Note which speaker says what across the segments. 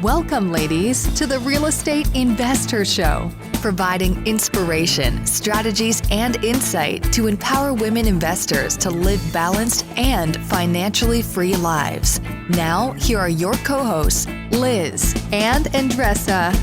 Speaker 1: Welcome, ladies, to the Real Estate Investor Show, providing inspiration, strategies, and insight to empower women investors to live balanced and financially free lives. Now, here are your co-hosts, Liz and Andressa.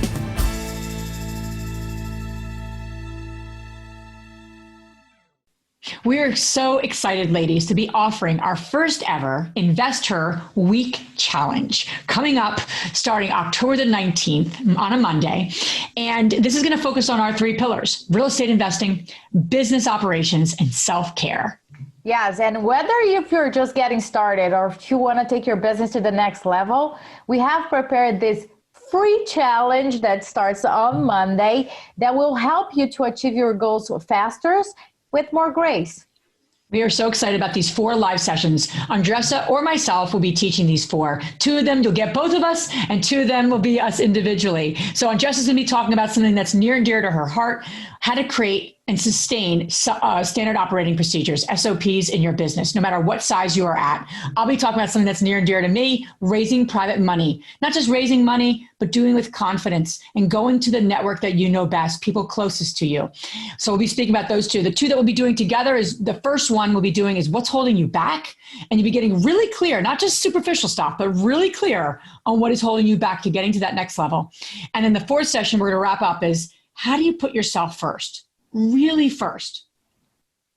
Speaker 2: We're so excited, ladies, to be offering our first ever Investor Week Challenge coming up starting October the 19th on a Monday. And this is going to focus on our three pillars: real estate investing, business operations, and self-care.
Speaker 3: Yes, and whether if you're just getting started or if you want to take your business to the next level, we have prepared this free challenge that starts on Monday that will help you to achieve your goals faster with more grace.
Speaker 2: We are so excited about these 4 live sessions. Andressa or myself will be teaching these 4. 2 of them, you'll get both of us, and 2 of them will be us individually. So Andressa's going to be talking about something that's near and dear to her heart: how to create and sustain standard operating procedures, SOPs, in your business, no matter what size you are at. I'll be talking about something that's near and dear to me: raising private money. Not just raising money, but doing it with confidence and going to the network that you know best, people closest to you. So we'll be speaking about those 2. The 2 that we'll be doing together is, the first one we'll be doing is what's holding you back. And you'll be getting really clear, not just superficial stuff, but really clear on what is holding you back to getting to that next level. And then the 4th session we're going to wrap up is, how do you put yourself first? Really first,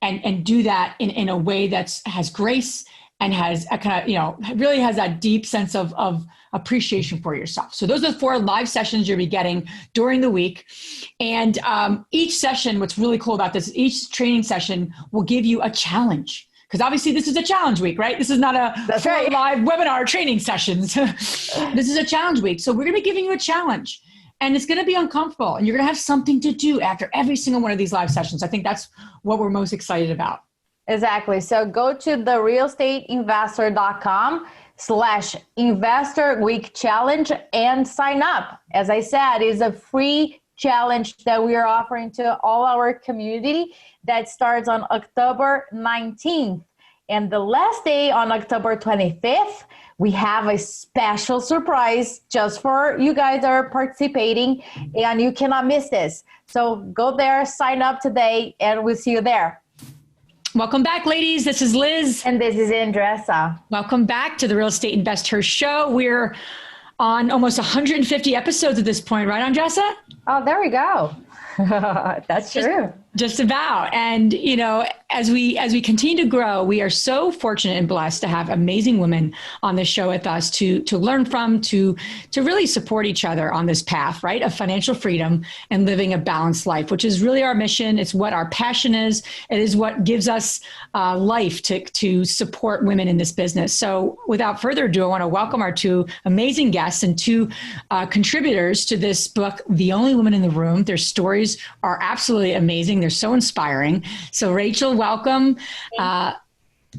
Speaker 2: and do that in a way that has grace and has a kind of, really has that deep sense of appreciation for yourself. So those are the 4 live sessions you'll be getting during the week. And each session, what's really cool about this, each training session will give you a challenge. Because obviously this is a challenge week, right? This is not a live webinar training sessions. This is a challenge week. So we're going to be giving you a challenge. And it's going to be uncomfortable, and you're going to have something to do after every single one of these live sessions. I think that's what we're most excited about.
Speaker 3: Exactly. So go to the realestateinvestor.com/investor week challenge and sign up. As I said, it's a free challenge that we are offering to all our community that starts on October 19th. And the last day, on October 25th, we have a special surprise just for you guys that are participating, and you cannot miss this. So go there, sign up today, and we'll see you there.
Speaker 2: Welcome back, ladies. This is Liz.
Speaker 3: And this is Andressa.
Speaker 2: Welcome back to the Real Estate Investor Show. We're on almost 150 episodes at this point, right, Andressa?
Speaker 3: Oh, there we go. That's true.
Speaker 2: Just about. And, as we continue to grow, we are so fortunate and blessed to have amazing women on this show with us to learn from, to really support each other on this path, right, of financial freedom and living a balanced life, which is really our mission. It's what our passion is. It is what gives us life to support women in this business. So without further ado, I want to welcome our 2 amazing guests and 2 contributors to this book, The Only Woman in the Room. Their stories are absolutely amazing. They're so inspiring. So Rachel, welcome.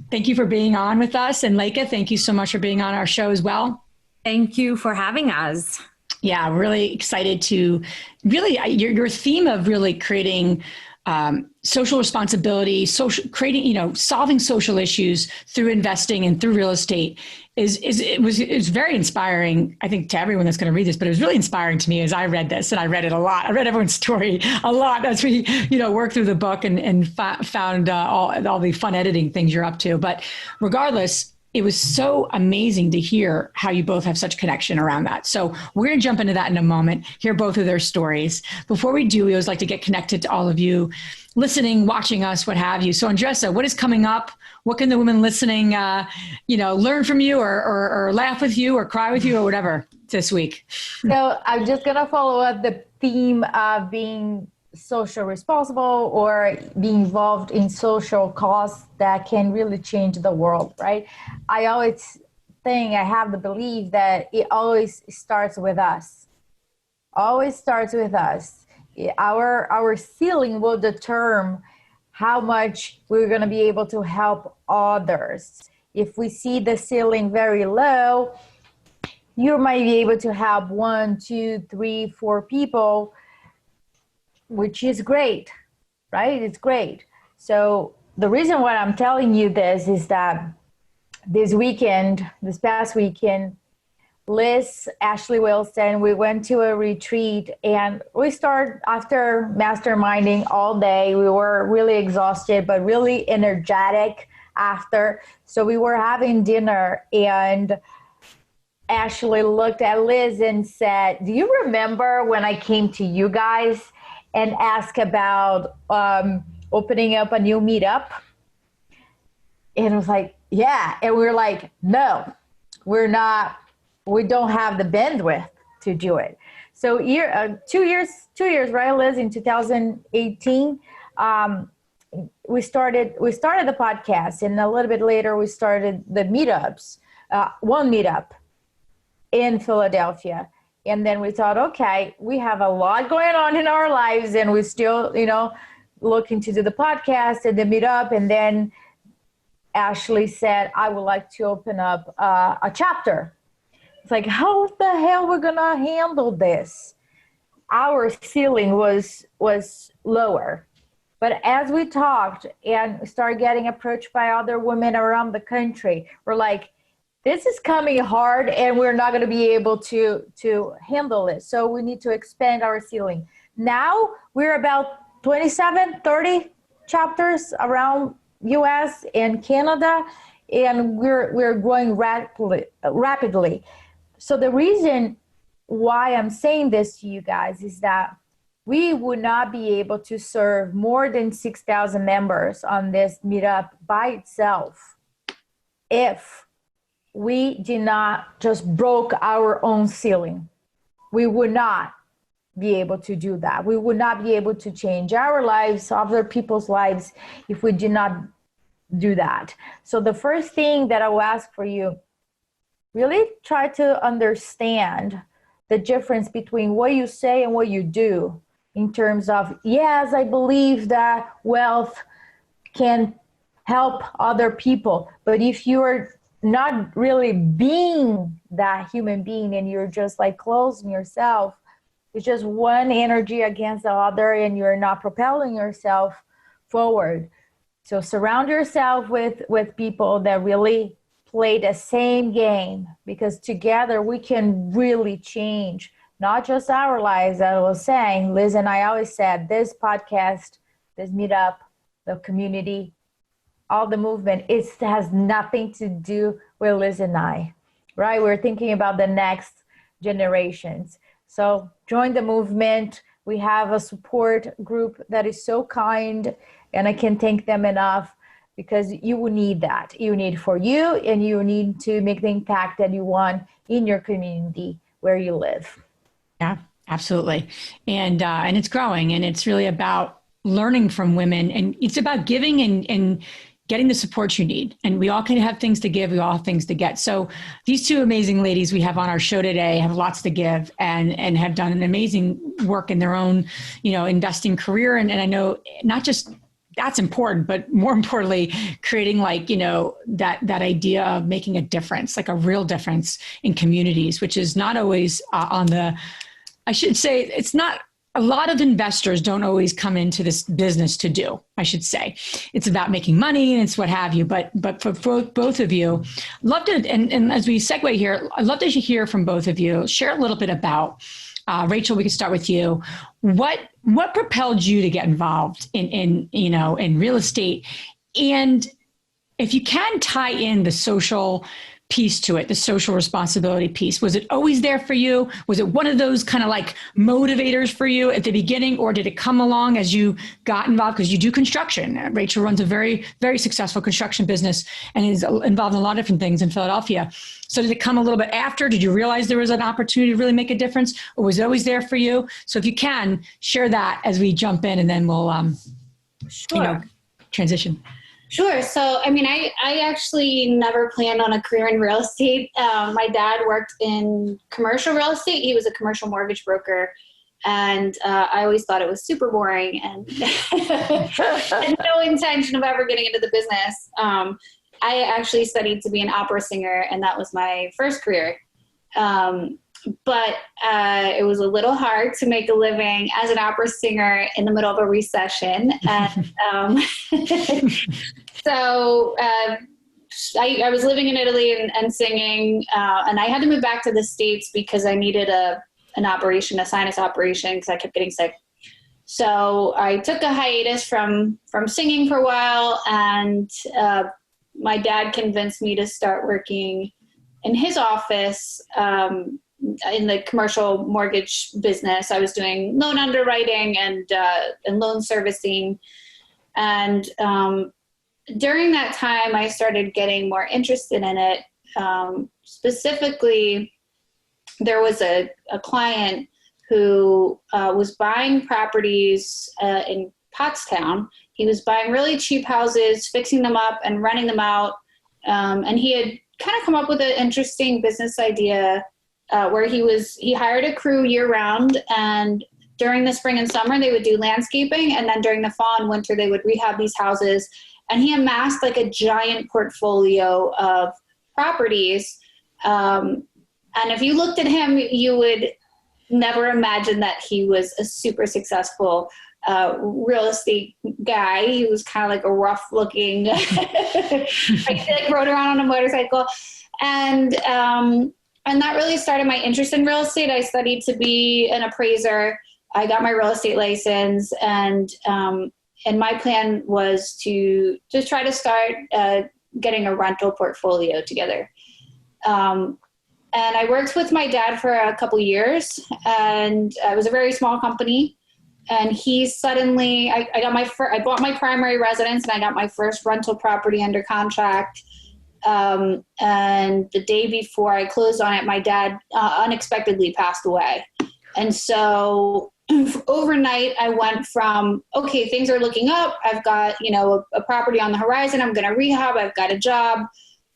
Speaker 2: Thank you for being on with us. And Leka, thank you so much for being on our show as well.
Speaker 4: Thank you for having us.
Speaker 2: Yeah, really excited to your theme of really creating social responsibility, solving social issues through investing and through real estate is very inspiring, I think, to everyone that's going to read this, but it was really inspiring to me as I read this, and I read it a lot. I read everyone's story a lot as we, worked through the book and found all the fun editing things you're up to. But regardless, it was so amazing to hear how you both have such connection around that. So we're going to jump into that in a moment, hear both of their stories. Before we do, we always like to get connected to all of you listening, watching us, what have you. So Andressa, what is coming up? What can the women listening, learn from you or laugh with you or cry with you or whatever this week?
Speaker 3: So I'm just going to follow up the theme of being social responsible or being involved in social cause that can really change the world, right? I always think, I have the belief that it always starts with us. Always starts with us. Our ceiling will determine how much we're going to be able to help others. If we see the ceiling very low, you might be able to help 1, 2, 3, 4 people, which is great, right? It's great. So the reason why I'm telling you this is that this past weekend, Liz, Ashley Wilson, we went to a retreat and we started after masterminding all day. We were really exhausted, but really energetic after. So we were having dinner and Ashley looked at Liz and said, do you remember when I came to you guys and asked about opening up a new meetup? And it was like, yeah. And we were like, no, we're not. We don't have the bandwidth to do it. So 2 years, right, Liz? In 2018, we started the podcast, and a little bit later we started the meetups. One meetup in Philadelphia, and then we thought, okay, we have a lot going on in our lives, and we still, looking to do the podcast and the meetup, and then Ashley said, I would like to open up a chapter. It's like, how the hell we're gonna handle this? Our ceiling was lower. But as we talked and started getting approached by other women around the country, we're like, this is coming hard and we're not gonna be able to handle it. So we need to expand our ceiling. Now we're about 27, 30 chapters around US and Canada, and we're growing rapidly. So the reason why I'm saying this to you guys is that we would not be able to serve more than 6,000 members on this meetup by itself if we did not just broke our own ceiling. We would not be able to do that. We would not be able to change our lives, other people's lives, if we did not do that. So the first thing that I will ask for you, really try to understand the difference between what you say and what you do in terms of, yes, I believe that wealth can help other people. But if you're not really being that human being and you're just like closing yourself, it's just one energy against the other and you're not propelling yourself forward. So surround yourself with people that really play the same game, because together we can really change not just our lives. I was saying, Liz and I always said, this podcast, this meetup, the community, all the movement, it has nothing to do with Liz and I, right? We're thinking about the next generations. So join the movement. We have a support group that is so kind, and I can't thank them enough, because you will need that. You need for you, and you need to make the impact that you want in your community where you live.
Speaker 2: Yeah, absolutely. And it's growing, and it's really about learning from women, and it's about giving and getting the support you need. And we all can have things to give. We all have things to get. So these two amazing ladies we have on our show today have lots to give and have done an amazing work in their own, investing career. And I know not just that's important, but more importantly, creating that idea of making a difference, like a real difference in communities, which is not always it's not, a lot of investors don't always come into this business to do, I should say. It's about making money and it's what have you. But for both of you, love to, and as we segue here, I'd love to hear from both of you. Share a little bit about, Rachel, we can start with you. What propelled you to get involved in real estate? And if you can tie in the social piece to it, the social responsibility piece, was it always there for you? Was it one of those kind of like motivators for you at the beginning, or did it come along as you got involved? Because you do construction. Rachel runs a very, very successful construction business and is involved in a lot of different things in Philadelphia. So did it come a little bit after? Did you realize there was an opportunity to really make a difference, or was it always there for you? So if you can, share that as we jump in, and then we'll transition.
Speaker 5: Sure. So, I actually never planned on a career in real estate. My dad worked in commercial real estate. He was a commercial mortgage broker. And I always thought it was super boring and had no intention of ever getting into the business. I actually studied to be an opera singer, and that was my first career. But it was a little hard to make a living as an opera singer in the middle of a recession. And so I was living in Italy and singing, and I had to move back to the States because I needed a sinus operation, because I kept getting sick. So I took a hiatus from singing for a while, and my dad convinced me to start working in his office in the commercial mortgage business. I was doing loan underwriting and loan servicing. And during that time, I started getting more interested in it. Specifically, there was a client who was buying properties in Pottstown. He was buying really cheap houses, fixing them up and renting them out. And he had kind of come up with an interesting business idea where he hired a crew year round, and during the spring and summer, they would do landscaping. And then during the fall and winter, they would rehab these houses. And he amassed like a giant portfolio of properties. And if you looked at him, you would never imagine that he was a super successful real estate guy. He was kind of like a rough looking, like rode around on a motorcycle. And that really started my interest in real estate. I studied to be an appraiser. I got my real estate license, and my plan was to just try to start getting a rental portfolio together. And I worked with my dad for a couple years, and it was a very small company. And he suddenly, I bought my primary residence, and I got my first rental property under contract. And the day before I closed on it, my dad unexpectedly passed away. And so overnight I went from, okay, things are looking up. I've got, a property on the horizon. I'm going to rehab. I've got a job.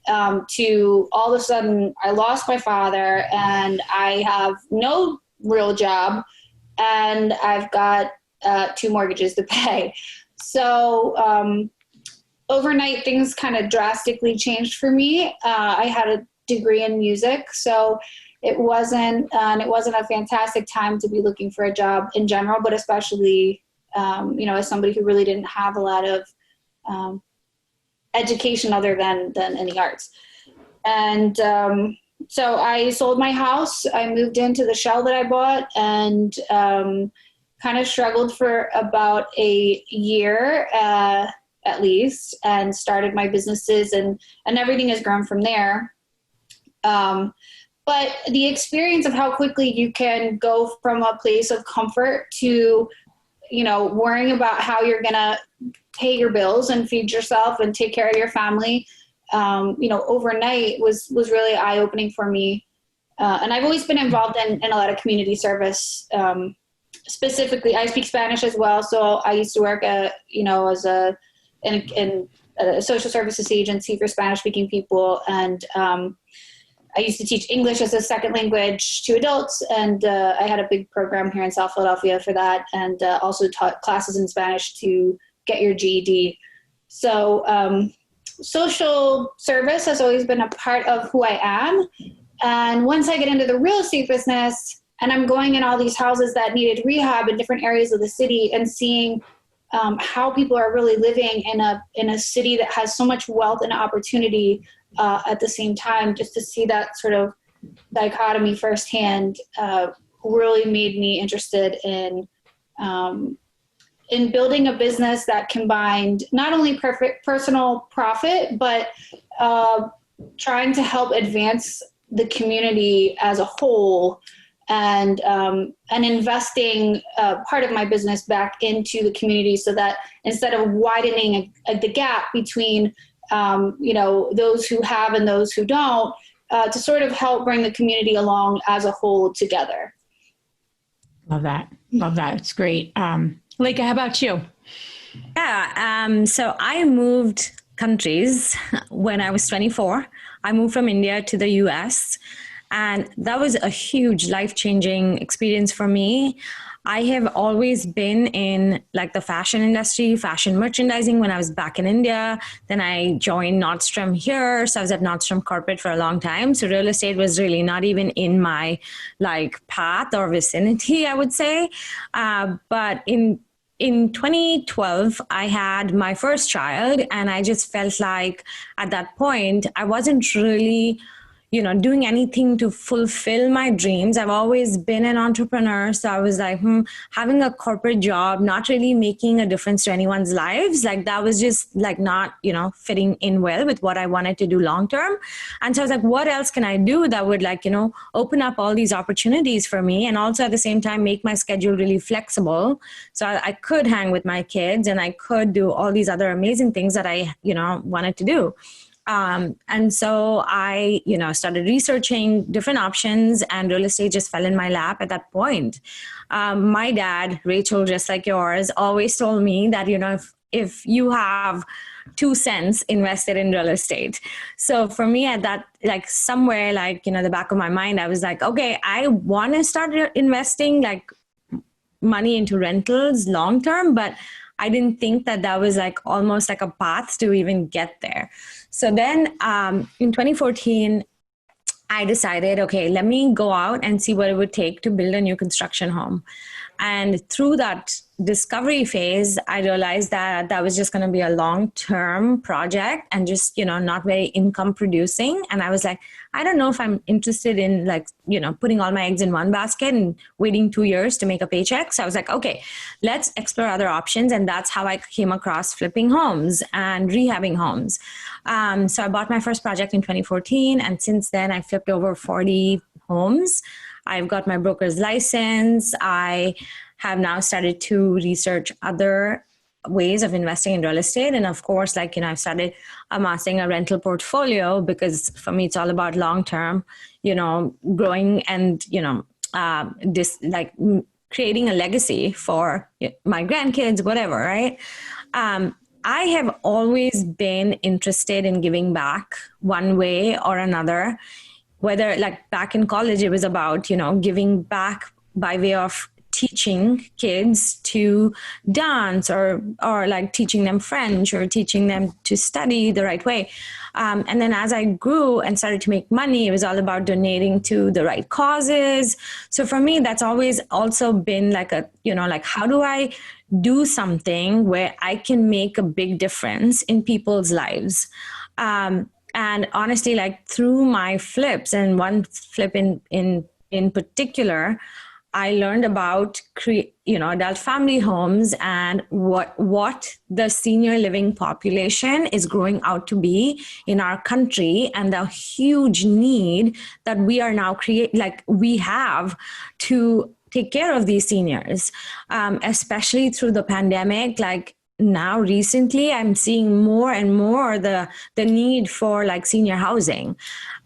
Speaker 5: To all of a sudden I lost my father, and I have no real job, and I've got 2 mortgages to pay. So overnight things kind of drastically changed for me. I had a degree in music, so it wasn't a fantastic time to be looking for a job in general, but especially as somebody who really didn't have a lot of education other than any arts. And so I sold my house. I moved into the shell that I bought, and kind of struggled for about a year at least, and started my businesses, and everything has grown from there. But the experience of how quickly you can go from a place of comfort to, worrying about how you're going to pay your bills and feed yourself and take care of your family, overnight was really eye-opening for me. And I've always been involved in a lot of community service. Specifically, I speak Spanish as well. So I used to work in a social services agency for Spanish-speaking people. And I used to teach English as a second language to adults. And I had a big program here in South Philadelphia for that. And also taught classes in Spanish to get your GED. So social service has always been a part of who I am. And once I get into the real estate business, and I'm going in all these houses that needed rehab in different areas of the city, and seeing how people are really living in a city that has so much wealth and opportunity at the same time, just to see that sort of dichotomy firsthand really made me interested in building a business that combined not only perfect personal profit, but trying to help advance the community as a whole, and investing part of my business back into the community, so that instead of widening the gap between those who have and those who don't, to sort of help bring the community along as a whole together.
Speaker 2: Love that. It's great. Leka, how about you?
Speaker 4: Yeah. So I moved countries when I was 24. I moved from India to the US, and that was a huge life-changing experience for me. I have always been in like the fashion industry, fashion merchandising when I was back in India. Then I joined Nordstrom here. So I was at Nordstrom corporate for a long time. So real estate was really not even in my like path or vicinity, I would say. But in in 2012, I had my first child, and I just felt like at that point, I wasn't really, doing anything to fulfill my dreams. I've always been an entrepreneur. So I was like, having a corporate job, not really making a difference to anyone's lives. Like that was just like not, fitting in well with what I wanted to do long term. And so I was like, what else can I do that would open up all these opportunities for me, and also at the same time make my schedule really flexible. So I could hang with my kids and I could do all these other amazing things that I, wanted to do. And so I, started researching different options, and real estate just fell in my lap at that point. My dad, Rachel, just like yours, always told me that, if you have 2 cents invested in real estate. So for me at that, like somewhere like, the back of my mind, I was like, okay, I want to start investing like money into rentals long term, but I didn't think that that was like almost like a path to even get there. So then in 2014, I decided, okay, let me go out and see what it would take to build a new construction home. And through that discovery phase, I realized that that was just going to be a long-term project and just, not very income producing. And I was like, I don't know if I'm interested in like, putting all my eggs in one basket and waiting 2 years to make a paycheck. So I was like, okay, let's explore other options. And that's how I came across flipping homes and rehabbing homes. So I bought my first project in 2014. And since then I flipped over 40 homes. I've got my broker's license. I have now started to research other ways of investing in real estate. And of course, I've started amassing a rental portfolio, because for me, it's all about long-term, growing and, creating a legacy for my grandkids, whatever, right? I have always been interested in giving back one way or another. Whether like back in college, it was about, giving back by way of teaching kids to dance or like teaching them French or teaching them to study the right way. And then as I grew and started to make money, it was all about donating to the right causes. So for me, that's always also been like how do I do something where I can make a big difference in people's lives? And honestly, like through my flips, and one flip in particular, I learned about adult family homes and what the senior living population is growing out to be in our country, and the huge need that we are now we have to take care of these seniors, especially through the pandemic. Like now recently, I'm seeing more and more the need for like senior housing.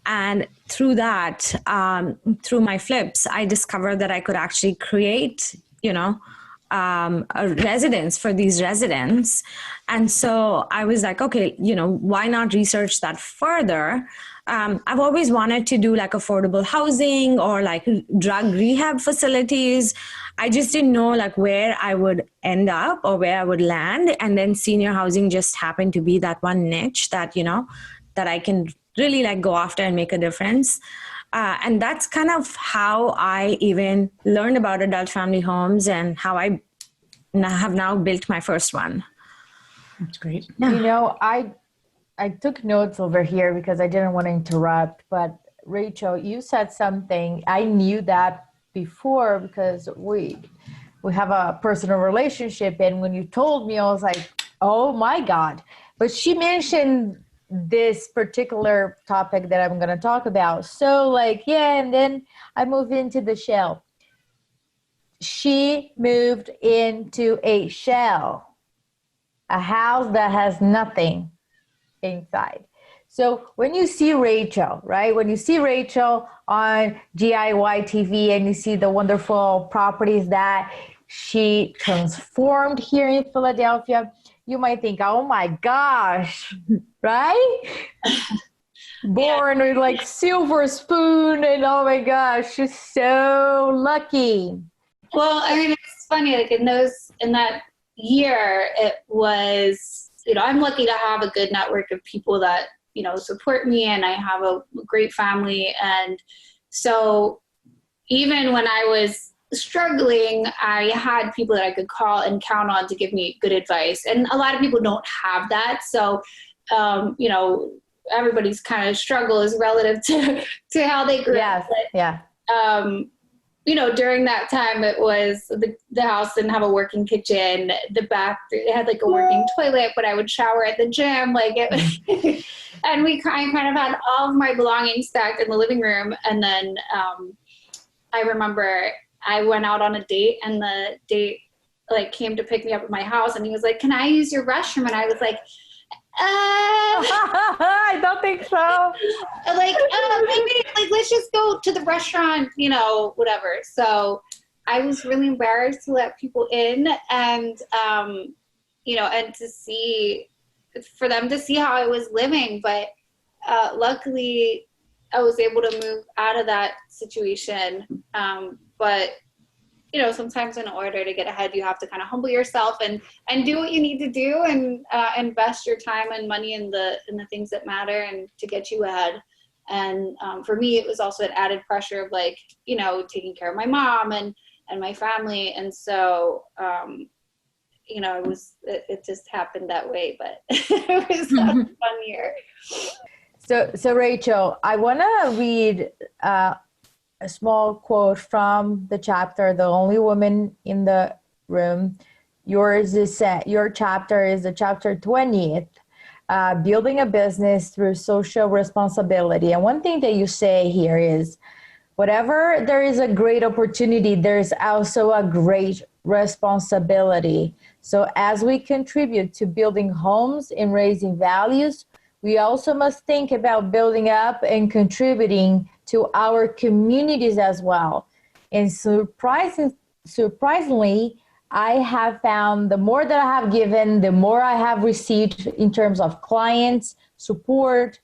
Speaker 4: And through that, through my flips, I discovered that I could actually create, a residence for these residents. And so I was like, okay, why not research that further? I've always wanted to do like affordable housing or like drug rehab facilities. I just didn't know like where I would end up or where I would land. And then senior housing just happened to be that one niche that, that I can really like go after and make a difference. And that's kind of how I even learned about adult family homes and how I have now built my first one.
Speaker 2: That's great.
Speaker 3: I took notes over here because I didn't want to interrupt, but Rachel, you said something. I knew that before because we have a personal relationship. And when you told me, I was like, oh my God. But she mentioned this particular topic that I'm going to talk about. So and then I moved into the shell. She moved into a shell, a house that has nothing inside. So when you see Rachel, right? When you see Rachel on DIY TV and you see the wonderful properties that she transformed here in Philadelphia, you might think, oh my gosh, right? Born with like silver spoon and oh my gosh, she's so lucky.
Speaker 5: Well, I mean, it's funny, like in that year, it was, I'm lucky to have a good network of people that, support me, and I have a great family. And so even when I was struggling, I had people that I could call and count on to give me good advice. And a lot of people don't have that. So, you know, everybody's kind of struggle is relative to how they grew up. But,
Speaker 3: Yeah.
Speaker 5: you know, during that time, it was the house didn't have a working kitchen. The bath, it had like a working toilet, but I would shower at the gym. Like it, and I kind of had all of my belongings stacked in the living room. And then I remember I went out on a date, and the date like came to pick me up at my house, and he was like, "Can I use your restroom?" And I was like,
Speaker 3: I don't think so.
Speaker 5: Like, maybe, like, let's just go to the restaurant, you know, whatever. So I was really embarrassed to let people in, and, you know, and for them to see how I was living. But luckily I was able to move out of that situation. But you know, sometimes in order to get ahead, you have to kind of humble yourself and do what you need to do, and invest your time and money in the things that matter and to get you ahead. And for me, it was also an added pressure of like, you know, taking care of my mom and my family. And so, you know, it just happened that way, but it was a fun year.
Speaker 3: So Rachel, I want to read a small quote from the chapter, The Only Woman in the Room. Your chapter is the chapter 20th, Building a Business Through Social Responsibility. And one thing that you say here is, whatever there is a great opportunity, there's also a great responsibility. So as we contribute to building homes and raising values, we also must think about building up and contributing to our communities as well. And surprisingly, I have found the more that I have given, the more I have received in terms of clients, support,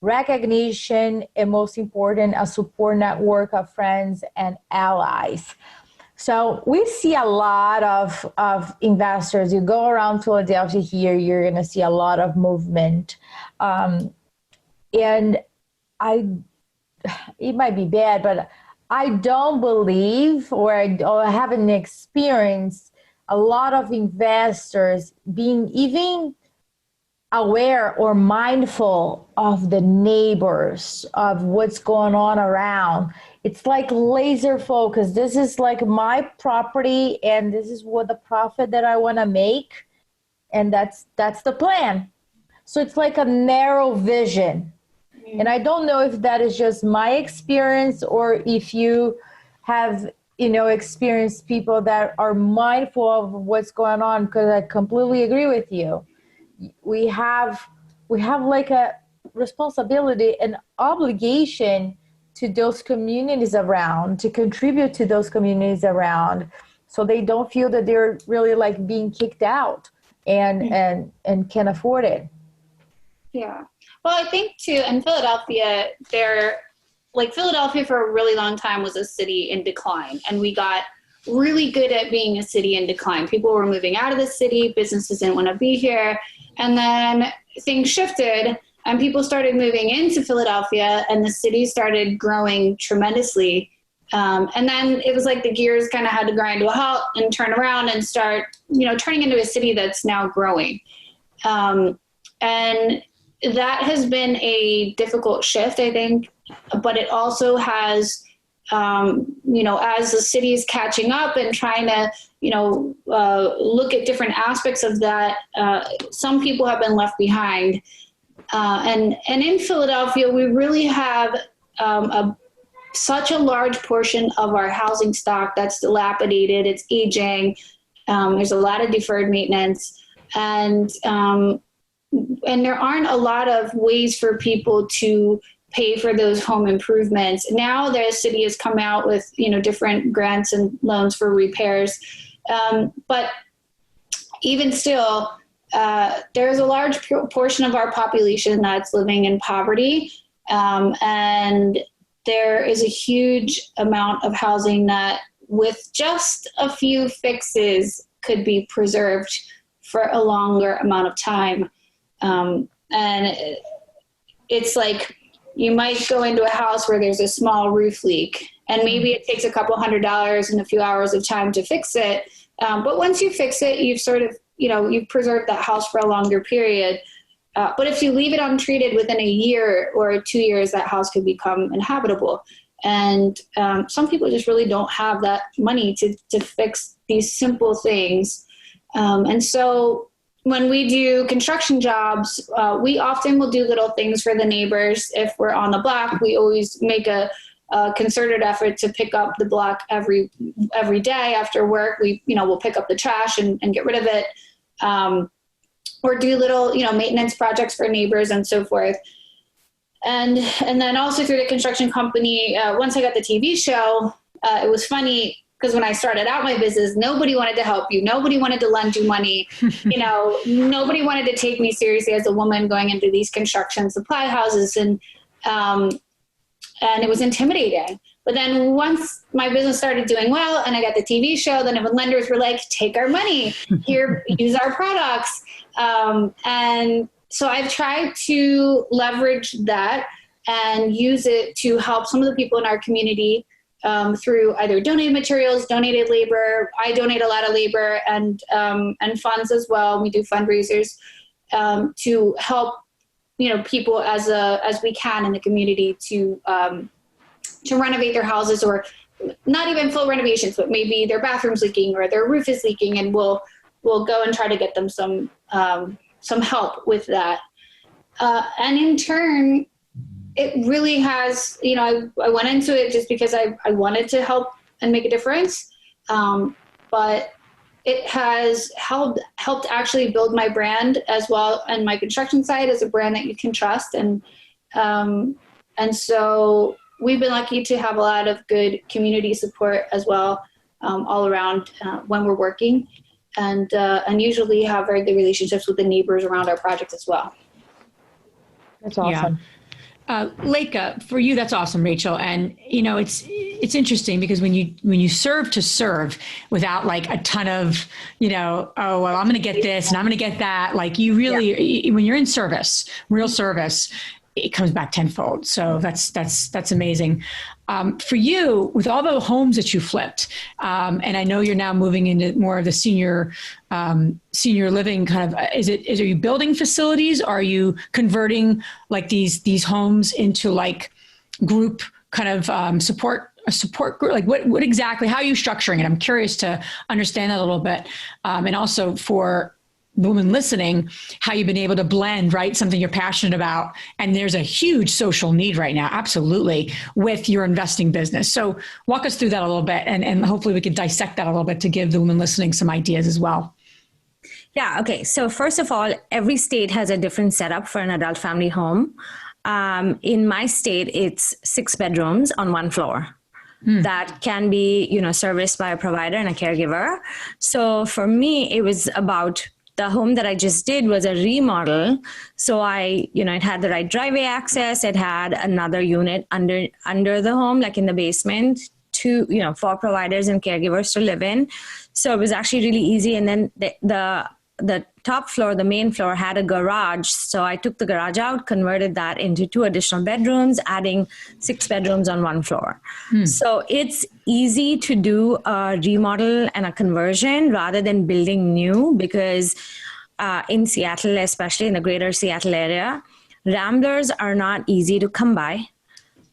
Speaker 3: recognition, and most important, a support network of friends and allies. So we see a lot of investors. You go around Philadelphia here, you're going to see a lot of movement. And it might be bad, but I don't believe or I haven't experienced a lot of investors being even aware or mindful of the neighbors, of what's going on around. It's like laser focus. This is like my property, and this is what the profit that I want to make, and that's the plan. So it's like a narrow vision. And I don't know if that is just my experience or if you have, you know, experienced people that are mindful of what's going on, because I completely agree with you. We have like a responsibility and obligation to those communities around, to contribute to those communities around, so they don't feel that they're really like being kicked out and can afford it.
Speaker 5: Yeah. Well, I think too, in Philadelphia, Philadelphia for a really long time was a city in decline, and we got really good at being a city in decline. People were moving out of the city, businesses didn't want to be here, and then things shifted and people started moving into Philadelphia, and the city started growing tremendously. And then it was like the gears kind of had to grind to a halt and turn around and start, you know, turning into a city that's now growing. And that has been a difficult shift, I think, but it also has, you know, as the city is catching up and trying to, you know, look at different aspects of that, some people have been left behind. And in Philadelphia, we really have such a large portion of our housing stock that's dilapidated, it's aging, there's a lot of deferred maintenance, and there aren't a lot of ways for people to pay for those home improvements. Now the city has come out with, you know, different grants and loans for repairs. But even still, there's a large portion of our population that's living in poverty. And there is a huge amount of housing that with just a few fixes could be preserved for a longer amount of time. And it's like, you might go into a house where there's a small roof leak And maybe it takes a couple $100 and a few hours of time to fix it. But once you fix it, you've sort of, you've preserved that house for a longer period. But if you leave it untreated, within a year or 2 years, that house could become inhabitable. And some people just really don't have that money to fix these simple things. And so when we do construction jobs, we often will do little things for the neighbors. If we're on the block, we always make a concerted effort to pick up the block every day after work. We'll pick up the trash and get rid of it, or do little, maintenance projects for neighbors and so forth. And then also through the construction company, once I got the TV show, it was funny because when I started out my business, nobody wanted to help you. Nobody wanted to lend you money. Nobody wanted to take me seriously as a woman going into these construction supply houses. And it was intimidating. But then once my business started doing well and I got the TV show, then lenders were like, take our money here, use our products. And so I've tried to leverage that and use it to help some of the people in our community through either donated materials, donated labor. I donate a lot of labor and funds as well. We do fundraisers to help people as we can in the community to renovate their houses, or not even full renovations, but maybe their bathroom's leaking or their roof is leaking, and we'll go and try to get them some help with that. And in turn, it really has, I went into it just because I wanted to help and make a difference. But it has helped actually build my brand as well, and my construction side as a brand that you can trust. And so we've been lucky to have a lot of good community support as well, all around when we're working, and usually have very good relationships with the neighbors around our project as well.
Speaker 3: That's awesome.
Speaker 2: Yeah. Leka, for you, that's awesome, Rachel. And, it's interesting because when you serve to serve without like a ton of, oh, well, I'm going to get this and I'm going to get that. Like you really, when you're in service, real service, it comes back tenfold. So that's amazing. For you, with all the homes that you flipped, and I know you're now moving into more of the senior living kind of, are you building facilities? Are you converting like these homes into like group kind of a support group? Like what exactly, how are you structuring it? I'm curious to understand that a little bit. And also for the women listening, how you've been able to blend, right? Something you're passionate about. And there's a huge social need right now, absolutely, with your investing business. So walk us through that a little bit, and hopefully we can dissect that a little bit to give the women listening some ideas as well.
Speaker 4: Yeah. Okay. So first of all, every state has a different setup for an adult family home. In my state, it's 6 bedrooms on 1 floor. That can be, serviced by a provider and a caregiver. So for me, it was about the home that I just did was a remodel. So it had the right driveway access. It had another unit under the home, like in the basement, for providers and caregivers to live in. So it was actually really easy. And then the top floor, the main floor, had a garage. So I took the garage out, converted that into 2 additional bedrooms, adding 6 bedrooms on 1 floor. So it's easy to do a remodel and a conversion rather than building new, because in Seattle, especially in the greater Seattle area, ramblers are not easy to come by.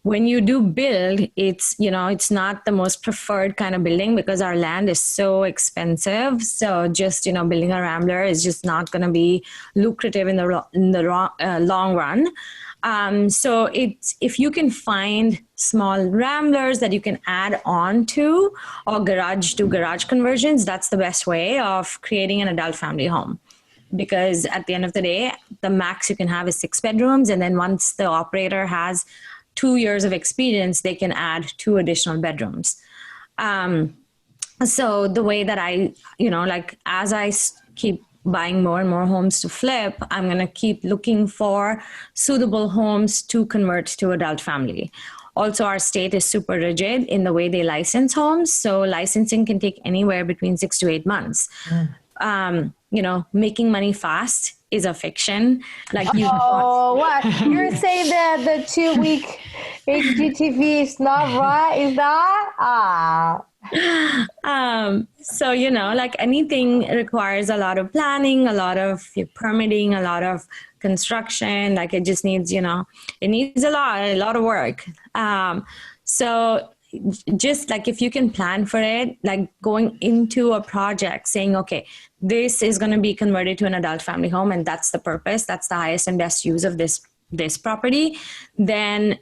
Speaker 4: When you do build, it's not the most preferred kind of building because our land is so expensive. So just, building a rambler is just not going to be lucrative in the long run. So if you can find small ramblers that you can add on to, or garage to garage conversions, that's the best way of creating an adult family home. Because at the end of the day, the max you can have is 6 bedrooms. And then once the operator has 2 years of experience, they can add 2 additional bedrooms. So the way that I, as I keep buying more and more homes to flip, I'm going to keep looking for suitable homes to convert to adult family. Also, our state is super rigid in the way they license homes. So licensing can take anywhere between 6 to 8 months. Making money fast is a fiction. Like
Speaker 3: what? You're saying that the 2-week HGTV is not right, is that?
Speaker 4: So, like anything requires a lot of planning, a lot of permitting, a lot of construction. Like it just needs, it needs a lot of work. So just like if you can plan for it, like going into a project saying, okay, this is going to be converted to an adult family home, and that's the purpose, that's the highest and best use of this property, then,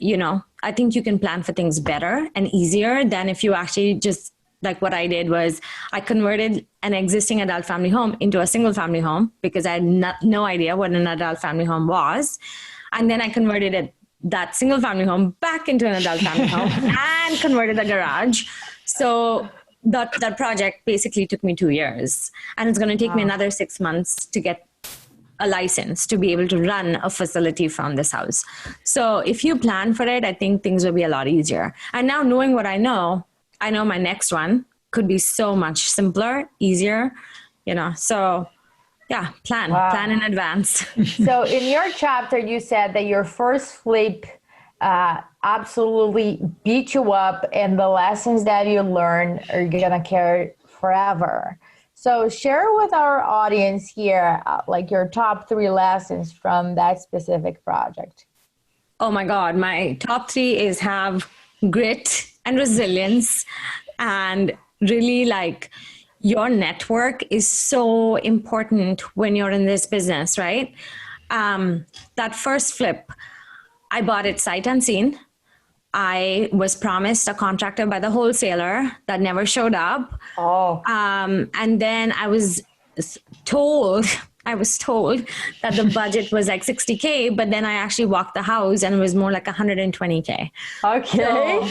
Speaker 4: I think you can plan for things better and easier than if you actually just, like what I did was I converted an existing adult family home into a single family home because I had no idea what an adult family home was. And then I converted that single family home back into an adult family home and converted the garage. So that project basically took me 2 years, and it's going to take me another 6 months to get a license to be able to run a facility from this house. So if you plan for it, I think things will be a lot easier. And now knowing what I know my next one could be so much simpler, easier, so yeah, plan in advance.
Speaker 3: So in your chapter, you said that your first flip absolutely beat you up, and the lessons that you learn are gonna carry forever. So share with our audience here, like your top 3 lessons from that specific project.
Speaker 4: Oh my God. My top 3 is have grit and resilience, and really like your network is so important when you're in this business, right? That first flip, I bought it sight unseen. I was promised a contractor by the wholesaler that never showed up. And then I was told that the budget was like $60K, but then I actually walked the house and it was more like $120K.
Speaker 3: Okay.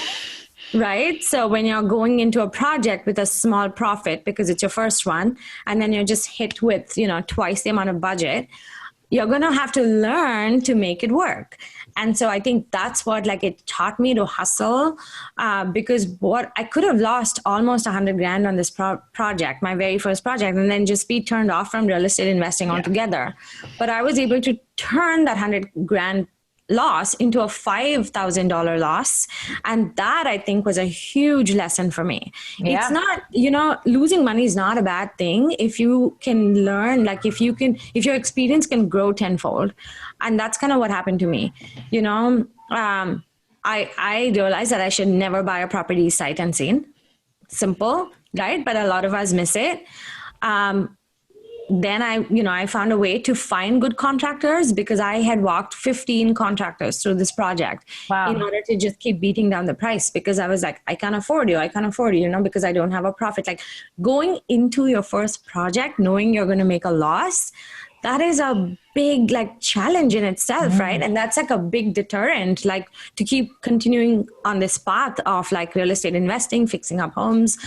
Speaker 4: Right? So when you're going into a project with a small profit because it's your first one, and then you're just hit with, twice the amount of budget, you're going to have to learn to make it work. And so I think that's what it taught me to hustle, because I could have lost almost $100,000 on this project, my very first project, and then just be turned off from real estate investing altogether. But I was able to turn that $100,000 loss into a $5,000 loss. And that I think was a huge lesson for me. Yeah. It's not, losing money is not a bad thing if you can learn, if your experience can grow tenfold. And that's kind of what happened to me. I realized that I should never buy a property sight unseen. Simple, right? But a lot of us miss it. Then I found a way to find good contractors, because I had walked 15 contractors through this project in order to just keep beating down the price, because I was like, I can't afford you, because I don't have a profit. Like going into your first project, knowing you're going to make a loss, that is a big challenge in itself, right? And that's a big deterrent, to keep continuing on this path of real estate investing, fixing up homes.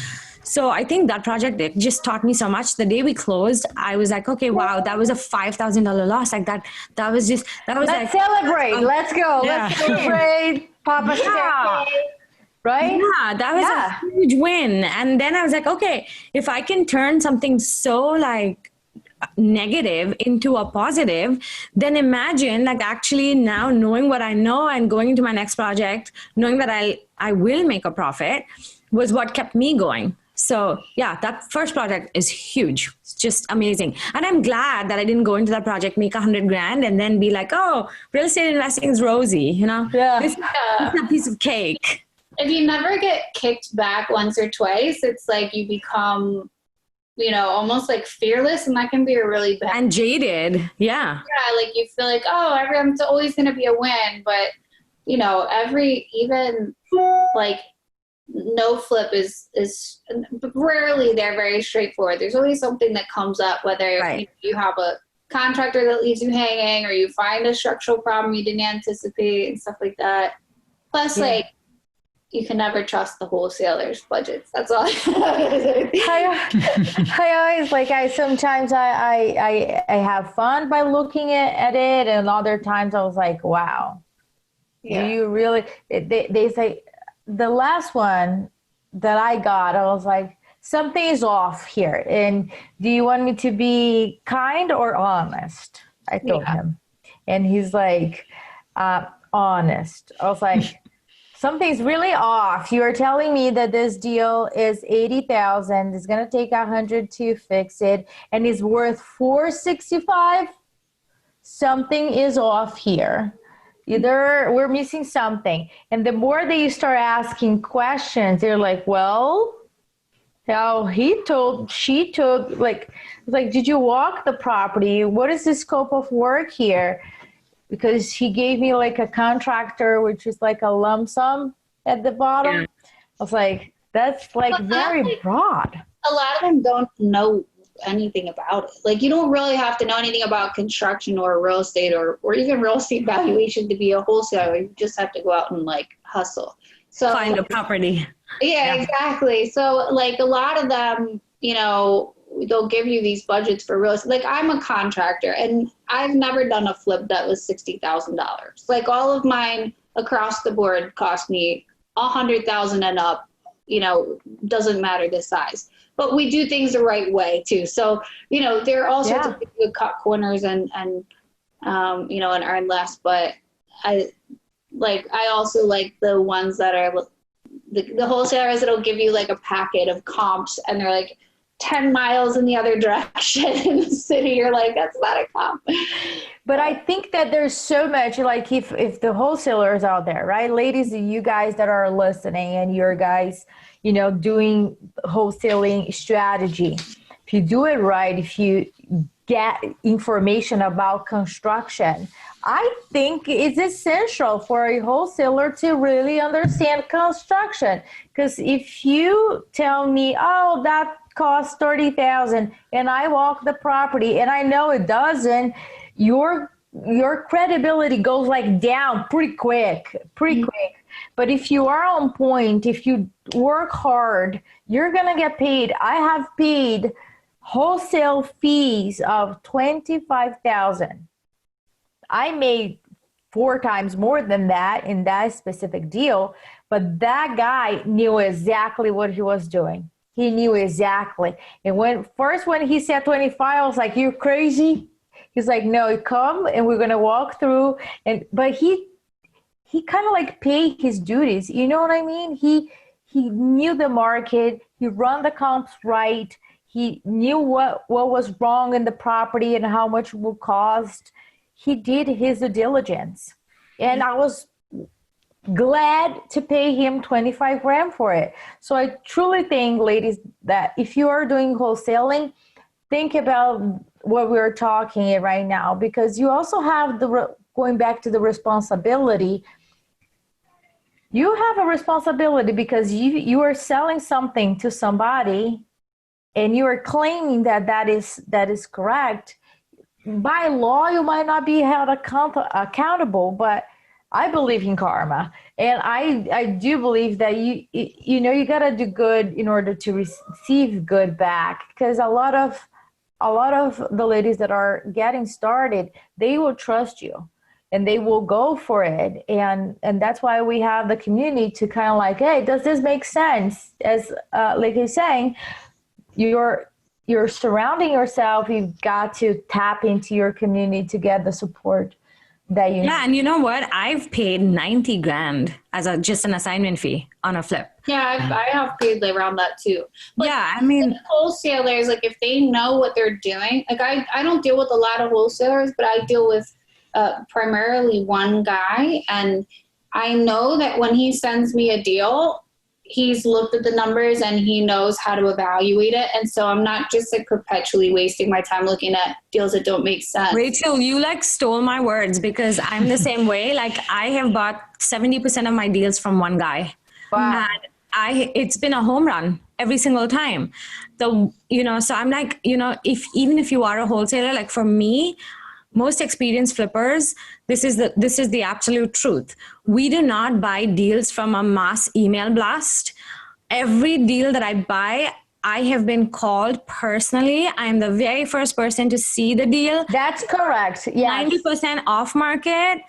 Speaker 4: So I think that project, it just taught me so much. The day we closed, I was like, okay, wow, that was a $5,000 loss. Let's
Speaker 3: celebrate. Let's go.
Speaker 4: Yeah.
Speaker 3: Let's celebrate. Papa champagne. Right?
Speaker 4: Yeah, that was a huge win. And then I was like, okay, if I can turn something so negative into a positive, then imagine actually now knowing what I know and going into my next project, knowing that I will make a profit, was what kept me going. So yeah, that first project is huge. It's just amazing. And I'm glad that I didn't go into that project, make $100,000 and then be like, oh, real estate investing is rosy, This is a piece of cake.
Speaker 5: If you never get kicked back once or twice, it's like you become, almost fearless, and that can be a really bad.
Speaker 4: And jaded. Yeah.
Speaker 5: Yeah. You feel like, oh, everyone's always going to be a win. But, no flip is rarely they're very straightforward. There's always something that comes up, whether you have a contractor that leaves you hanging, or you find a structural problem you didn't anticipate and stuff like that. Plus, you can never trust the wholesalers' budgets. That's all.
Speaker 3: I always sometimes I have fun by looking at it, and other times I was like, wow, you really, they say, the last one that I got, I was like, something is off here. And do you want me to be kind or honest? I told him. And he's like, honest. I was like, something's really off. You're telling me that this deal is 80,000. It's going to take 100 to fix it, and it's worth 465. Something is off here. Either we're missing something. And the more that you start asking questions, they're like, well, how she took, like, did you walk the property? What is the scope of work here? Because he gave me like a contractor, which is like a lump sum at the bottom. Yeah. I was like, that's like very broad.
Speaker 5: A lot of them don't know anything about it. Like, you don't really have to know anything about construction or real estate or even real estate valuation to be a wholesaler. You just have to go out and like hustle. So
Speaker 4: find a property.
Speaker 5: Yeah, exactly. So like a lot of them, you know, they'll give you these budgets for real estate. Like, I'm a contractor and I've never done a flip that was $60,000. Like, all of mine across the board cost me $100,000 and up, you know, doesn't matter the size, but we do things the right way too. So, you know, there are all sorts of things that cut corners and you know, and earn less, but I also like the ones that are the wholesalers that'll give you like a packet of comps and they're like 10 miles in the other direction in the city. You're like, that's not a comp.
Speaker 3: But I think that there's so much, like, if the wholesalers out there, right, ladies, you guys that are listening and your guys, you know, doing wholesaling strategy, if you do it right, if you get information about construction, I think it's essential for a wholesaler to really understand construction. Because if you tell me, oh, that costs 30,000 and I walk the property and I know it doesn't, your credibility goes like down pretty quick. But if you are on point, if you work hard, you're gonna get paid. I have paid wholesale fees of 25,000. I made 4 times more than that in that specific deal, but that guy knew exactly what he was doing. He knew exactly. And when he said 25, I was like, "You crazy?" He's like, "No, come and we're gonna walk through." But he kind of like paid his duties. You know what I mean? He knew the market. He run the comps right. He knew what was wrong in the property and how much it would cost. He did his due diligence, and I was glad to pay him 25 grand for it. So I truly think, ladies, that if you are doing wholesaling, think about what we're talking right now, because you also have going back to the responsibility. You have a responsibility because you are selling something to somebody and you are claiming that is correct. By law, you might not be held accountable, but I believe in karma, and I do believe that you know, you gotta do good in order to receive good back. Because a lot of the ladies that are getting started, they will trust you, and they will go for it, and that's why we have the community to kind of like, hey, does this make sense? As like you're saying, you're surrounding yourself. You've got to tap into your community to get the support that you need.
Speaker 4: Yeah, and you know what? I've paid 90 grand as just an assignment fee on a flip.
Speaker 5: Yeah, I have paid around that too. But
Speaker 4: yeah, I mean,
Speaker 5: wholesalers, like, if they know what they're doing, like I don't deal with a lot of wholesalers, but I deal with primarily one guy, and I know that when he sends me a deal, he's looked at the numbers and he knows how to evaluate it. And so I'm not just like perpetually wasting my time looking at deals that don't make sense.
Speaker 4: Rachel, you like stole my words, because I'm the same way. Like, I have bought 70% of my deals from one guy.
Speaker 3: Wow.
Speaker 4: And it's been a home run every single time. So I'm like, even if you are a wholesaler, like for me, most experienced flippers, this is the absolute truth. We do not buy deals from a mass email blast. Every deal that I buy, I have been called personally. I am the very first person to see the deal.
Speaker 3: That's correct. Yes.
Speaker 4: 90% off market.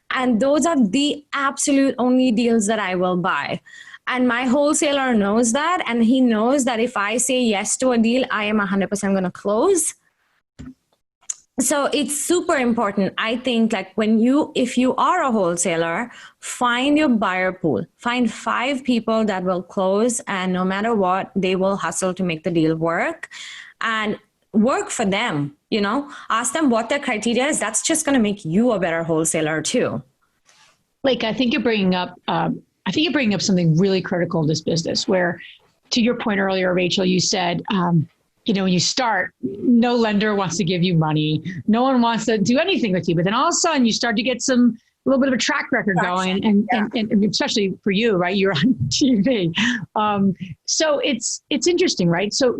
Speaker 4: And those are the absolute only deals that I will buy. And my wholesaler knows that. And he knows that if I say yes to a deal, I am 100% going to close. So it's super important. I think like if you are a wholesaler, find your buyer pool, find 5 people that will close, and no matter what, they will hustle to make the deal work, and work for them, ask them what their criteria is. That's just going to make you a better wholesaler too.
Speaker 2: Like, I think you're bringing up something really critical in this business where, to your point earlier, Rachel, you said, when you start, no lender wants to give you money. No one wants to do anything with you. But then all of a sudden you start to get a little bit of a track record going. And especially for you, right? You're on TV. So it's interesting, right? So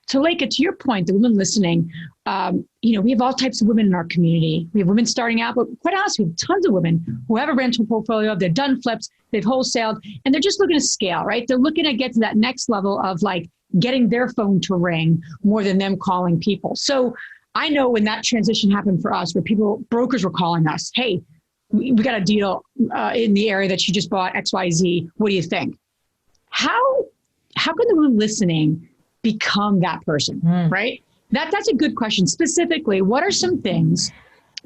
Speaker 2: to Leka, to your point, the women listening, we have all types of women in our community. We have women starting out, but quite honestly, we have tons of women who have a rental portfolio. They've done flips, they've wholesaled, and they're just looking to scale, right? They're looking to get to that next level of like getting their phone to ring more than them calling people. So I know when that transition happened for us, where brokers were calling us, hey, we got a deal in the area that you just bought XYZ. What do you think? How can the woman listening become that person, right? That's a good question. Specifically, what are some things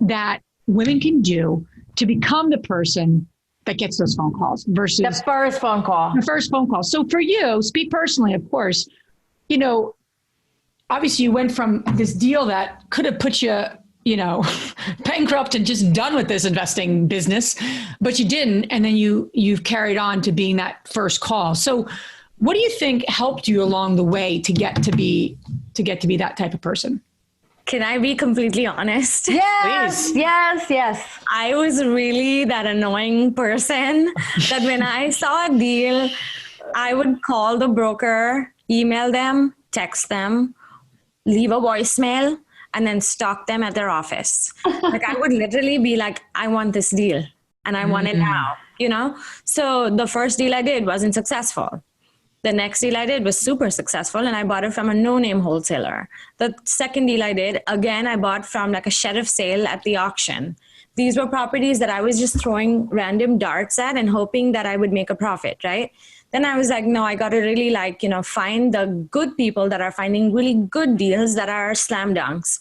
Speaker 2: that women can do to become the person that gets those phone calls versus
Speaker 3: the first phone call? The
Speaker 2: first phone call. So for you, speak personally, of course, obviously you went from this deal that could have put you, bankrupt and just done with this investing business, but you didn't. And then you've carried on to being that first call. So what do you think helped you along the way to get to be that type of person?
Speaker 4: Can I be completely honest?
Speaker 3: Yes, please. Yes.
Speaker 4: I was really that annoying person that when I saw a deal, I would call the broker, email them, text them, leave a voicemail, and then stalk them at their office. Like I would literally be like, I want this deal and I want it now, So the first deal I did wasn't successful. The next deal I did was super successful, and I bought it from a no-name wholesaler. The second deal I did, again, I bought from like a sheriff sale at the auction. These were properties that I was just throwing random darts at and hoping that I would make a profit, right? Then I was like, no, I got to really find the good people that are finding really good deals that are slam dunks.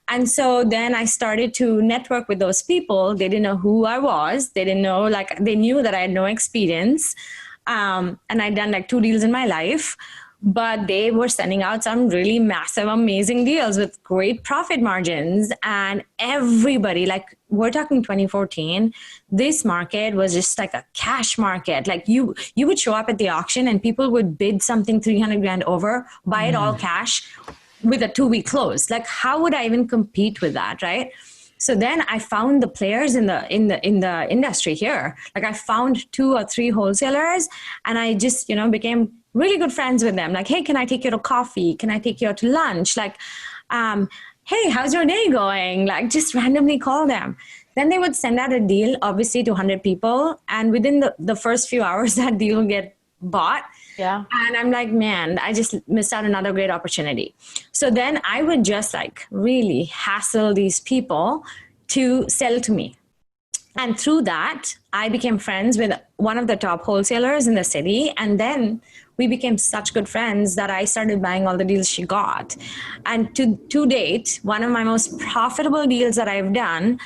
Speaker 4: And so then I started to network with those people. They didn't know who I was. They didn't know, they knew that I had no experience. And I'd done 2 deals in my life, but they were sending out some really massive, amazing deals with great profit margins. And everybody, we're talking 2014, this market was just like a cash market. You would show up at the auction and people would bid something 300 grand over, buy it all cash with a 2-week close. How would I even compete with that, right? So then I found the players in the industry here. I found 2 or 3 wholesalers, and I just, became really good friends with them. Hey, can I take you to coffee? Can I take you out to lunch? Hey, how's your day going? Just randomly call them. Then they would send out a deal, obviously to 100 people. And within the first few hours, that deal would get bought.
Speaker 3: Yeah.
Speaker 4: And I'm like, man, I just missed out another great opportunity. So then I would just really hassle these people to sell to me. And through that, I became friends with one of the top wholesalers in the city. And then we became such good friends that I started buying all the deals she got. And to date, one of my most profitable deals that I've done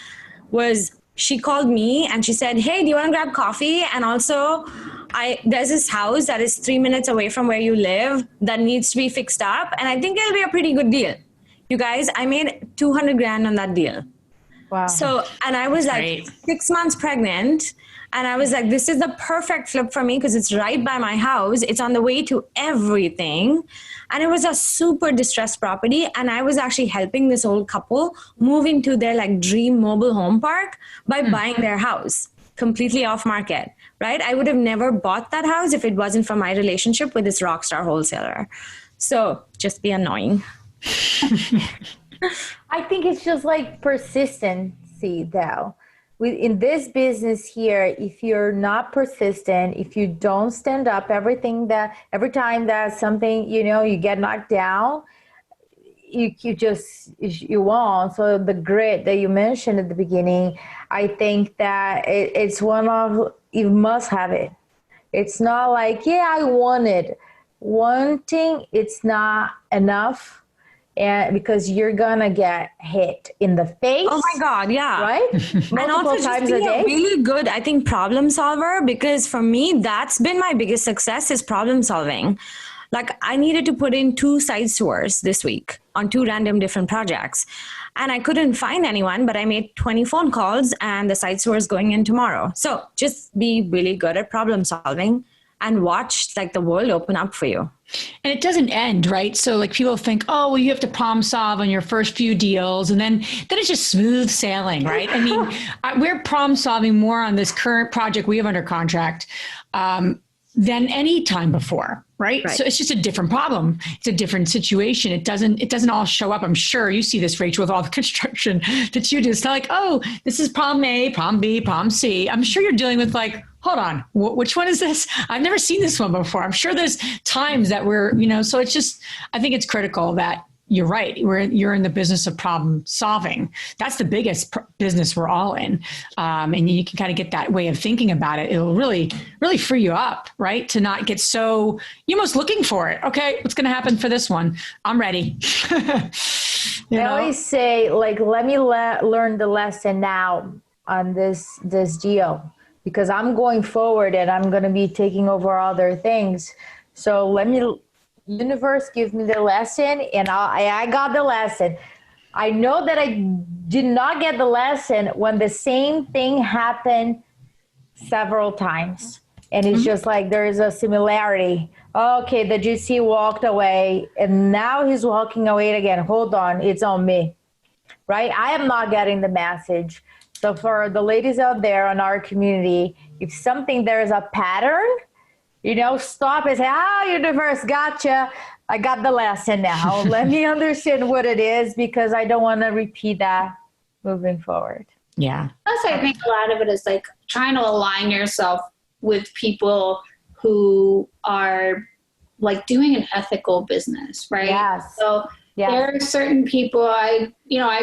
Speaker 4: was she called me and she said, hey, do you want to grab coffee? And also, there's this house that is 3 minutes away from where you live that needs to be fixed up. And I think it'll be a pretty good deal. You guys, I made 200 grand on that deal.
Speaker 3: Wow.
Speaker 4: So, and I was 6 months pregnant. And I was like, this is the perfect flip for me because it's right by my house. It's on the way to everything. And it was a super distressed property. And I was actually helping this old couple move into their dream mobile home park by buying their house completely off market, right? I would have never bought that house if it wasn't for my relationship with this rock star wholesaler. So just be annoying.
Speaker 3: I think it's just persistency though. In this business here, if you're not persistent, if you don't stand up, every time that something, you get knocked down, you won't. So the grit that you mentioned at the beginning, I think that it's one of, you must have it. It's not I want it. Wanting, it's not enough. and because you're gonna get hit in the face.
Speaker 4: Oh my God, yeah.
Speaker 3: Right?
Speaker 4: And
Speaker 3: Multiple
Speaker 4: also just
Speaker 3: times
Speaker 4: be
Speaker 3: a day.
Speaker 4: really good, I think, problem solver, because for me, that's been my biggest success is problem solving. Like I needed to put in 2 side stores this week on 2 random different projects. And I couldn't find anyone, but I made 20 phone calls and the side store is going in tomorrow. So just be really good at problem solving and watch like the world open up for you.
Speaker 2: And it doesn't end, right? So like people think, oh, well, you have to problem solve on your first few deals. And then it's just smooth sailing, right? I mean, we're problem solving more on this current project we have under contract than any time before, right? So it's just a different problem. It's a different situation. It doesn't all show up. I'm sure you see this, Rachel, with all the construction that you do. It's not like, oh, this is problem A, problem B, problem C. I'm sure you're dealing with like, hold on, which one is this? I've never seen this one before. I'm sure there's times that we're, so it's just, I think it's critical that you're right. You're in the business of problem solving. That's the biggest business we're all in. And you can kind of get that way of thinking about it. It'll really, really free you up, right? To not get so, you're almost looking for it. Okay, what's going to happen for this one? I'm ready.
Speaker 3: I always say, like, let me learn the lesson now on this deal, because I'm going forward and I'm going to be taking over other things. So universe give me the lesson, and I got the lesson. I know that I did not get the lesson when the same thing happened several times. And it's just like there is a similarity. Okay, the GC walked away and now he's walking away again. Hold on, it's on me, right? I am not getting the message. So for the ladies out there in our community, if there is a pattern, stop and say, universe, gotcha. I got the lesson now. Let me understand what it is, because I don't want to repeat that moving forward.
Speaker 2: Yeah.
Speaker 5: Plus, I think a lot of it is like trying to align yourself with people who are like doing an ethical business, right?
Speaker 3: Yes.
Speaker 5: So there are certain people, I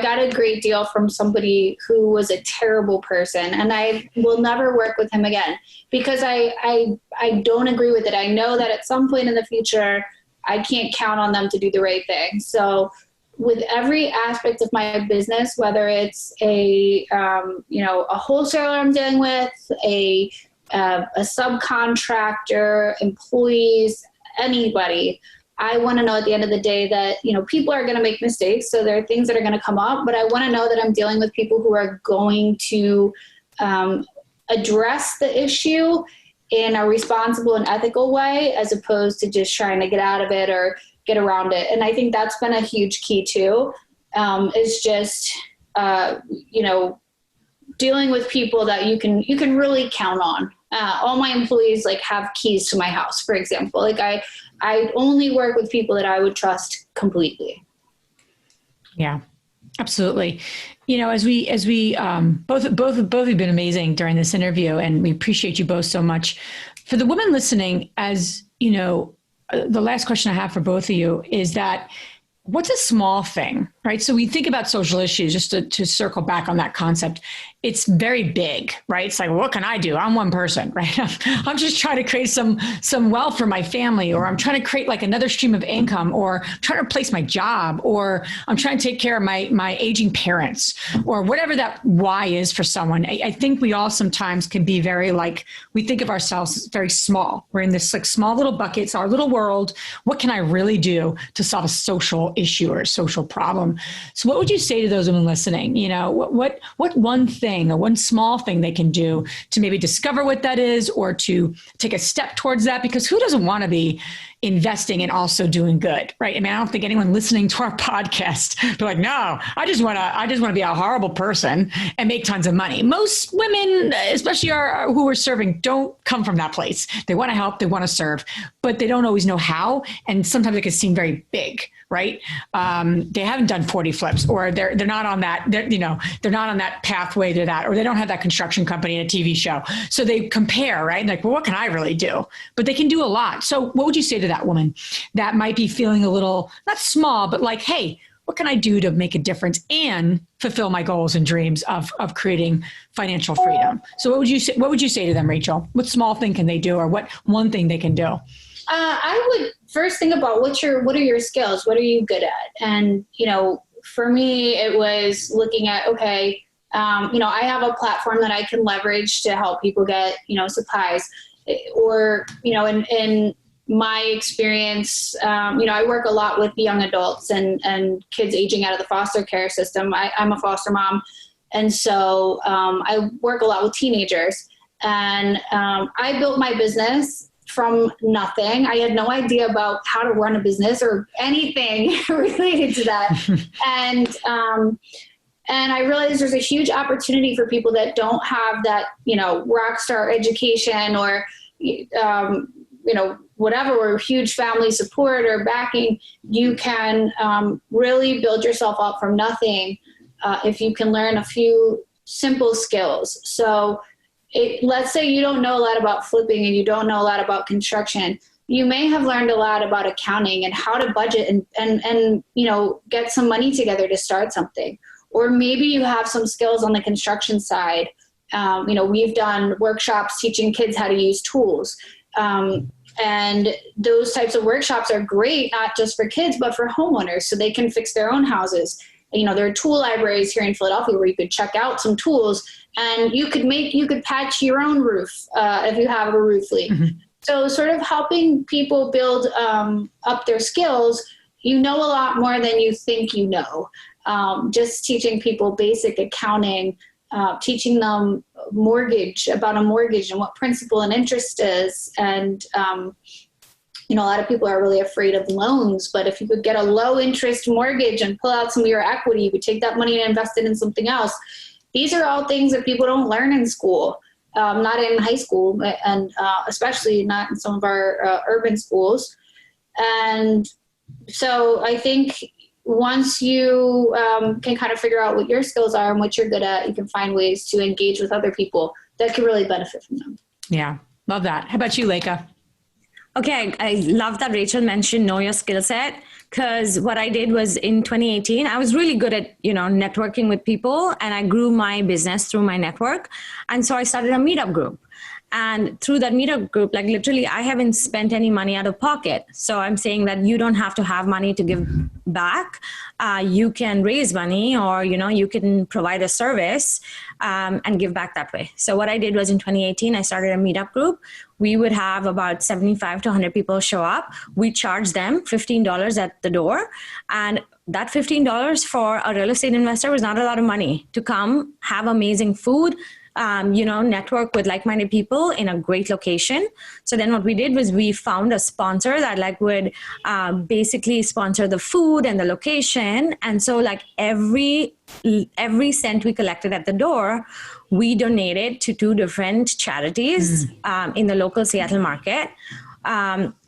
Speaker 5: got a great deal from somebody who was a terrible person, and I will never work with him again because I don't agree with it. I know that at some point in the future, I can't count on them to do the right thing. So with every aspect of my business, whether it's a wholesaler I'm dealing with, a subcontractor, employees, anybody, I want to know at the end of the day that, people are going to make mistakes. So there are things that are going to come up, but I want to know that I'm dealing with people who are going to address the issue in a responsible and ethical way, as opposed to just trying to get out of it or get around it. And I think that's been a huge key too, is just, dealing with people that you can really count on. All my employees have keys to my house, for example. I only work with people that I would trust completely.
Speaker 2: Yeah, absolutely. As we both have been amazing during this interview, and we appreciate you both so much. For the women listening, as the last question I have for both of you is that, what's a small thing, right? So we think about social issues, just to circle back on that concept. It's very big, right? It's like, what can I do? I'm one person, right? I'm just trying to create some wealth for my family, or I'm trying to create another stream of income, or I'm trying to replace my job, or I'm trying to take care of my aging parents, or whatever that why is for someone. I think we all sometimes can be very we think of ourselves as very small. We're in this small little bucket. It's our little world. What can I really do to solve a social issue or a social problem? So what would you say to those women listening? What one thing, or one small thing they can do to maybe discover what that is, or to take a step towards that? Because who doesn't want to be investing and also doing good, right? I mean, I don't think anyone listening to our podcast be like, no, I just want to be a horrible person and make tons of money. Most women, especially who we're serving, don't come from that place. They want to help, they want to serve, but they don't always know how. And sometimes it can seem very big, right? They haven't done 40 flips, or they're not on that, they're not on that pathway to that, or they don't have that construction company and a TV show. So they compare, right? Well, what can I really do? But they can do a lot. So what would you say to that woman that might be feeling a little, not small, but hey, what can I do to make a difference and fulfill my goals and dreams of creating financial freedom? So what would you say to them, Rachel? What small thing can they do, or what one thing they can do?
Speaker 5: I would first think about what are your skills? What are you good at? And, for me, it was looking at, okay, I have a platform that I can leverage to help people get, supplies, or, in my experience, I work a lot with young adults and kids aging out of the foster care system. I'm a foster mom. And so I work a lot with teenagers, and I built my business from nothing. I had no idea about how to run a business or anything related to that. And I realized there's a huge opportunity for people that don't have that, rock star education or, whatever, or huge family support or backing. You can really build yourself up from nothing if you can learn a few simple skills. So let's say you don't know a lot about flipping and you don't know a lot about construction. You may have learned a lot about accounting and how to budget and get some money together to start something. Or maybe you have some skills on the construction side. We've done workshops teaching kids how to use tools. And those types of workshops are great, not just for kids, but for homeowners, so they can fix their own houses. There are tool libraries here in Philadelphia where you could check out some tools, and you could patch your own roof if you have a roof leak. Mm-hmm. So sort of helping people build up their skills. A lot more than you think you know. Just teaching people basic accounting, teaching them about a mortgage and what principal and interest is. And, a lot of people are really afraid of loans, but if you could get a low interest mortgage and pull out some of your equity, you could take that money and invest it in something else. These are all things that people don't learn in school, not in high school, and especially not in some of our urban schools. And so I think once you can kind of figure out what your skills are and what you're good at, you can find ways to engage with other people that can really benefit from them.
Speaker 2: Yeah, love that. How about you, Leka?
Speaker 4: Okay, I love that Rachel mentioned know your skill set, because what I did was in 2018, I was really good at, networking with people, and I grew my business through my network. And so I started a meetup group. And through that meetup group, like literally, I haven't spent any money out of pocket. So I'm saying that you don't have to have money to give back. You can raise money, or, you can provide a service and give back that way. So what I did was in 2018, I started a meetup group. We would have about 75 to 100 people show up. We charge them $15 at the door. And that $15 for a real estate investor was not a lot of money to come, have amazing food, network with like-minded people in a great location. So then what we did was we found a sponsor that would basically sponsor the food and the location. And so every cent we collected at the door, we donated to 2 different charities in the local Seattle market.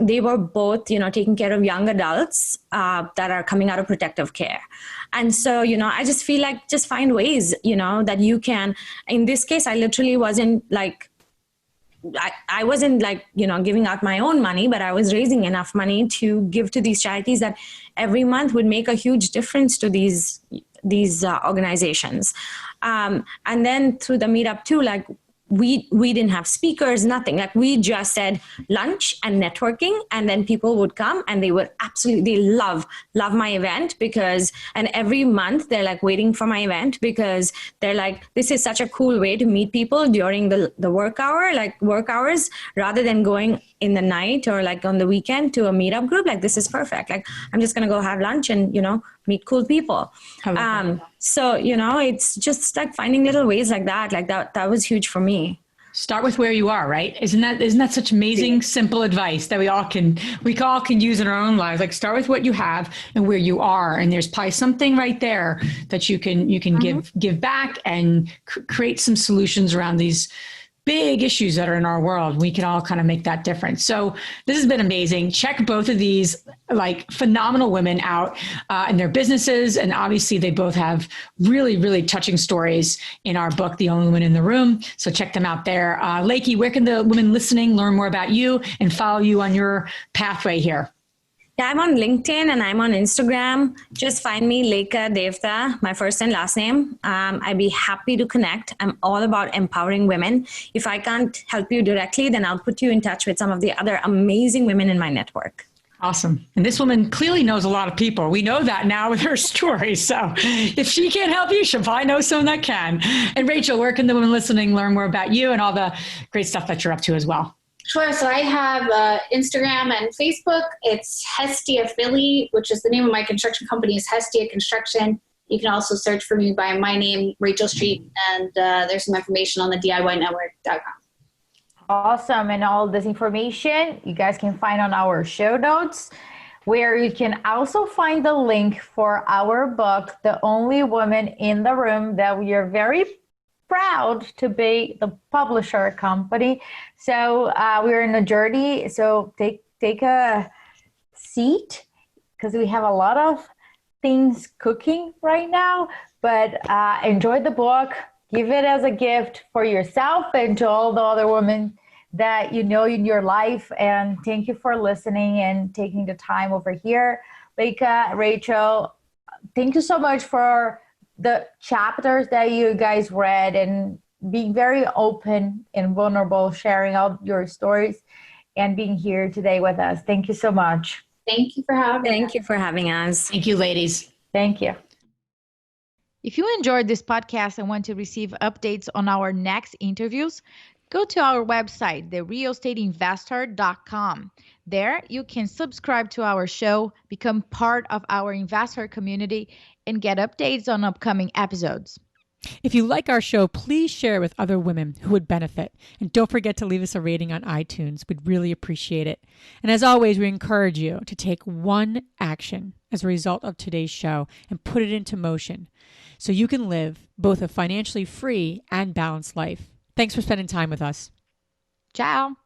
Speaker 4: They were both, taking care of young adults that are coming out of protective care. And so, I just feel like just find ways, that you can. In this case, I literally wasn't I wasn't giving out my own money, but I was raising enough money to give to these charities that every month would make a huge difference to these organizations. And then through the meetup too, we didn't have speakers, nothing. We just said lunch and networking, and then people would come and they would absolutely love my event, and every month they're waiting for my event, because they're this is such a cool way to meet people during the work hours, rather than going in the night or on the weekend to a meetup group. This is perfect. I'm just going to go have lunch and, meet cool people. So, it's just like finding little ways like that. That was huge for me.
Speaker 2: Start with where you are, right? Isn't that such amazing, simple advice that we all can use in our own lives? Like, start with what you have and where you are. And there's probably something right there that you can give back and create some solutions around these big issues that are in our world. We can all kind of make that difference. So this has been amazing. Check both of these phenomenal women out in their businesses. And obviously they both have really, really touching stories in our book, The Only Woman in the Room. So check them out there. Leki, where can the women listening learn more about you and follow you on your pathway here?
Speaker 4: Yeah, I'm on LinkedIn and I'm on Instagram. Just find me, Leka Devatha, my first and last name. I'd be happy to connect. I'm all about empowering women. If I can't help you directly, then I'll put you in touch with some of the other amazing women in my network.
Speaker 2: Awesome. And this woman clearly knows a lot of people. We know that now with her story. So if she can't help you, she'll probably know someone that can. And Rachel, where can the women listening learn more about you and all the great stuff that you're up to as well?
Speaker 5: Sure. So I have Instagram and Facebook. It's Hestia Philly, which is the name of my construction company, is Hestia Construction. You can also search for me by my name, Rachel Street, and there's some information on the DIYnetwork.com.
Speaker 3: Awesome. And all this information you guys can find on our show notes, where you can also find the link for our book, The Only Woman in the Room, that we are very proud to be the publisher company. So we're in a journey. So take a seat, because we have a lot of things cooking right now, but enjoy the book. Give it as a gift for yourself and to all the other women that you know in your life. And thank you for listening and taking the time over here. Leka, Rachel, thank you so much for the chapters that you guys read and being very open and vulnerable, sharing all your stories and being here today with us. Thank you so much.
Speaker 5: Thank you for having us.
Speaker 4: Thank you for having us.
Speaker 2: Thank you, ladies.
Speaker 3: Thank you. If you enjoyed this podcast and want to receive updates on our next interviews, go to our website, therealestateinvestor.com. There, you can subscribe to our show, become part of our investor community, and get updates on upcoming episodes.
Speaker 6: If you like our show, please share it with other women who would benefit. And don't forget to leave us a rating on iTunes. We'd really appreciate it. And as always, we encourage you to take one action as a result of today's show and put it into motion so you can live both a financially free and balanced life. Thanks for spending time with us.
Speaker 3: Ciao.